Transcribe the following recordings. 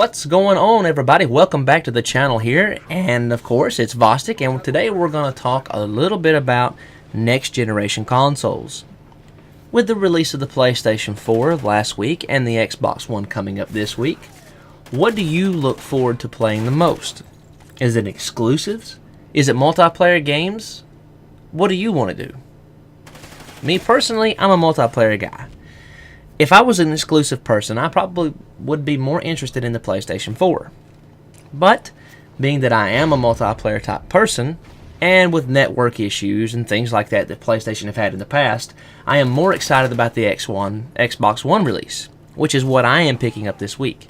What's going on, everybody? Welcome back to the channel here, and of course it's Vostik, and today we're going to talk a little bit about next generation consoles. With the release of the PlayStation 4 last week and the Xbox One coming up this week, what do you look forward to playing the most? Is it exclusives? Is it multiplayer games? What do you want to do? Me personally, I'm a multiplayer guy. If I was an exclusive person, I probably would be more interested in the PlayStation 4. But, being that I am a multiplayer type person, and with network issues and things like that PlayStation have had in the past, I am more excited about the Xbox One release, which is what I am picking up this week.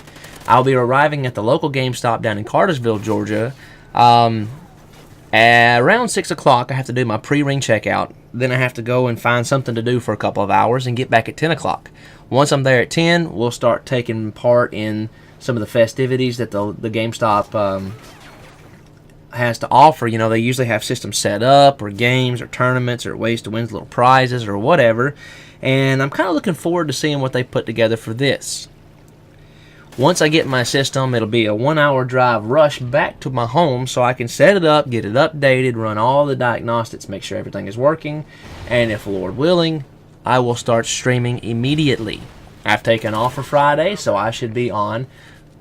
I'll be arriving at the local GameStop down in Cartersville, Georgia, at around 6 o'clock. I have to do my pre-ring checkout. Then I have to go and find something to do for a couple of hours and get back at 10 o'clock. Once I'm there at 10, we'll start taking part in some of the festivities that the GameStop has to offer. You know, they usually have systems set up, or games, or tournaments, or ways to win little prizes, or whatever. And I'm kind of looking forward to seeing what they put together for this. Once I get my system, it'll be a 1-hour drive rush back to my home so I can set it up, get it updated, run all the diagnostics, make sure everything is working, and if Lord willing, I will start streaming immediately. I've taken off for Friday, so I should be on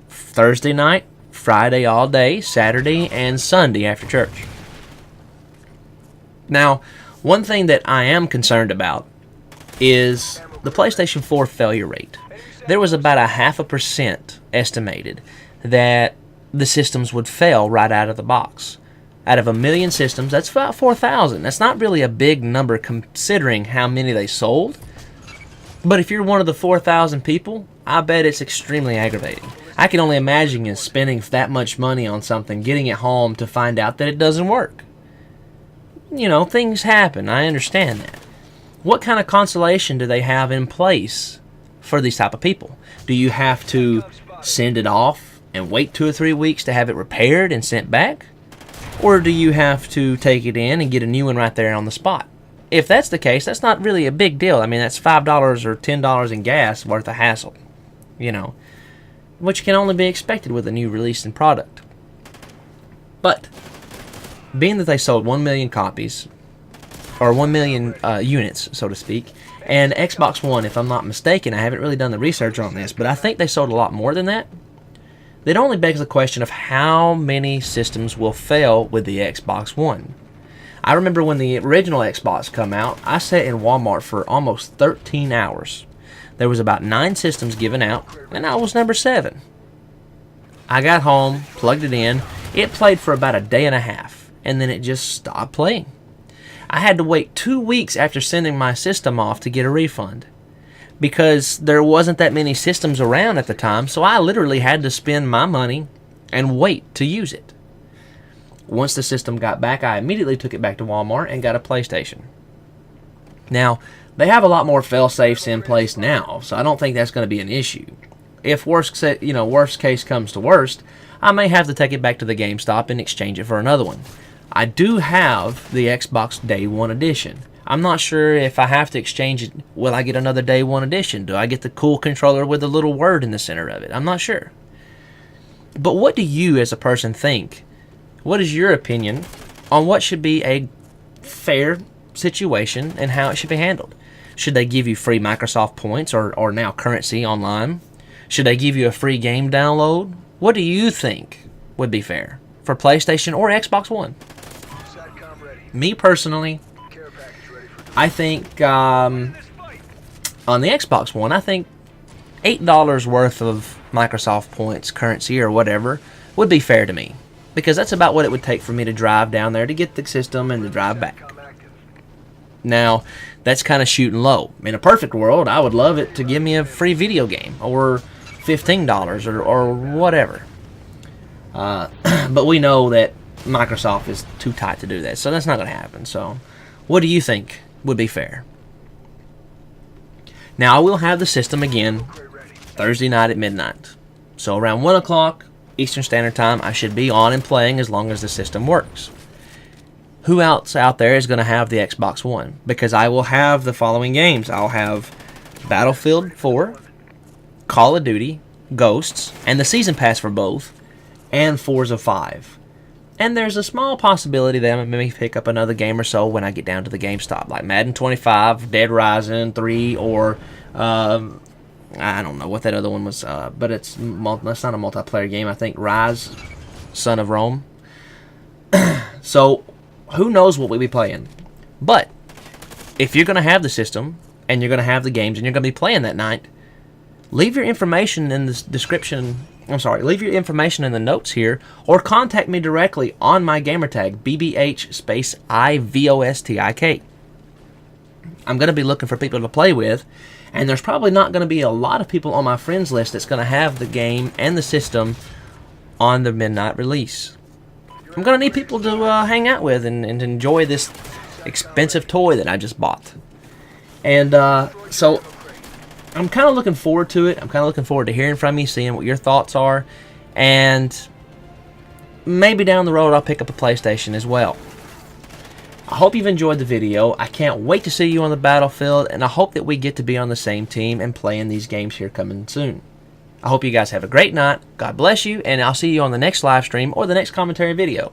Thursday night, Friday all day, Saturday, and Sunday after church. Now, one thing that I am concerned about is the PlayStation 4 failure rate. There was about 0.5% estimated that the systems would fail right out of the box. Out of 1 million systems, that's about 4,000. That's not really a big number considering how many they sold. But if you're one of the 4,000 people, I bet it's extremely aggravating. I can only imagine you spending that much money on something, getting it home to find out that it doesn't work. You know, things happen. I understand that. What kind of consolation do they have in place for these type of people? Do you have to send it off and wait 2 or 3 weeks to have it repaired and sent back? Or do you have to take it in and get a new one right there on the spot? If that's the case, that's not really a big deal. I mean, that's $5 or $10 in gas worth of hassle, you know, which can only be expected with a new release and product. But, being that they sold 1 million copies, or 1 million units, so to speak, and Xbox One, if I'm not mistaken, I haven't really done the research on this, but I think they sold a lot more than that. That only begs the question of how many systems will fail with the Xbox One. I remember when the original Xbox come out, I sat in Walmart for almost 13 hours. There was about 9 systems given out, and I was number 7. I got home, plugged it in, it played for about a day and a half, and then it just stopped playing. I had to wait 2 weeks after sending my system off to get a refund, because there wasn't that many systems around at the time, so I literally had to spend my money and wait to use it. Once the system got back, I immediately took it back to Walmart and got a PlayStation. Now, they have a lot more fail-safes in place now, so I don't think that's going to be an issue. If worst case comes to worst, I may have to take it back to the GameStop and exchange it for another one. I do have the Xbox Day 1 edition. I'm not sure if I have to exchange it. Will I get another Day 1 edition? Do I get the cool controller with the little word in the center of it? I'm not sure. But what do you as a person think? What is your opinion on what should be a fair situation and how it should be handled? Should they give you free Microsoft points or now currency online? Should they give you a free game download? What do you think would be fair for PlayStation or Xbox One? Me personally, I think on the Xbox One, I think $8 worth of Microsoft points, currency, or whatever would be fair to me, because that's about what it would take for me to drive down there to get the system and to drive back. Now, that's kind of shooting low. In a perfect world, I would love it to give me a free video game, or $15, or whatever. But we know that Microsoft is too tight to do that, so that's not going to happen. So, what do you think would be fair? Now, I will have the system again Thursday night at midnight. So, around 1 o'clock Eastern Standard Time, I should be on and playing as long as the system works. Who else out there is going to have the Xbox One? Because I will have the following games. I'll have Battlefield 4, Call of Duty, Ghosts, and the Season Pass for both, and Forza 5. And there's a small possibility that I may pick up another game or so when I get down to the GameStop, like Madden 25, Dead Rising 3, or I don't know what that other one was, but it's not a multiplayer game. I think Rise, Son of Rome. So who knows what we'll be playing. But if you're going to have the system, and you're going to have the games, and you're going to be playing that night, leave your information in the description. Leave your information in the notes here, or contact me directly on my gamertag, BBH_IVOSTIK. I'm going to be looking for people to play with, and there's probably not going to be a lot of people on my friends list that's going to have the game and the system on the midnight release. I'm going to need people to hang out with and enjoy this expensive toy that I just bought. And so I'm kind of looking forward to it. I'm kind of looking forward to hearing from you, seeing what your thoughts are. And maybe down the road I'll pick up a PlayStation as well. I hope you've enjoyed the video. I can't wait to see you on the battlefield, and I hope that we get to be on the same team and playing these games here coming soon. I hope you guys have a great night. God bless you, and I'll see you on the next live stream or the next commentary video.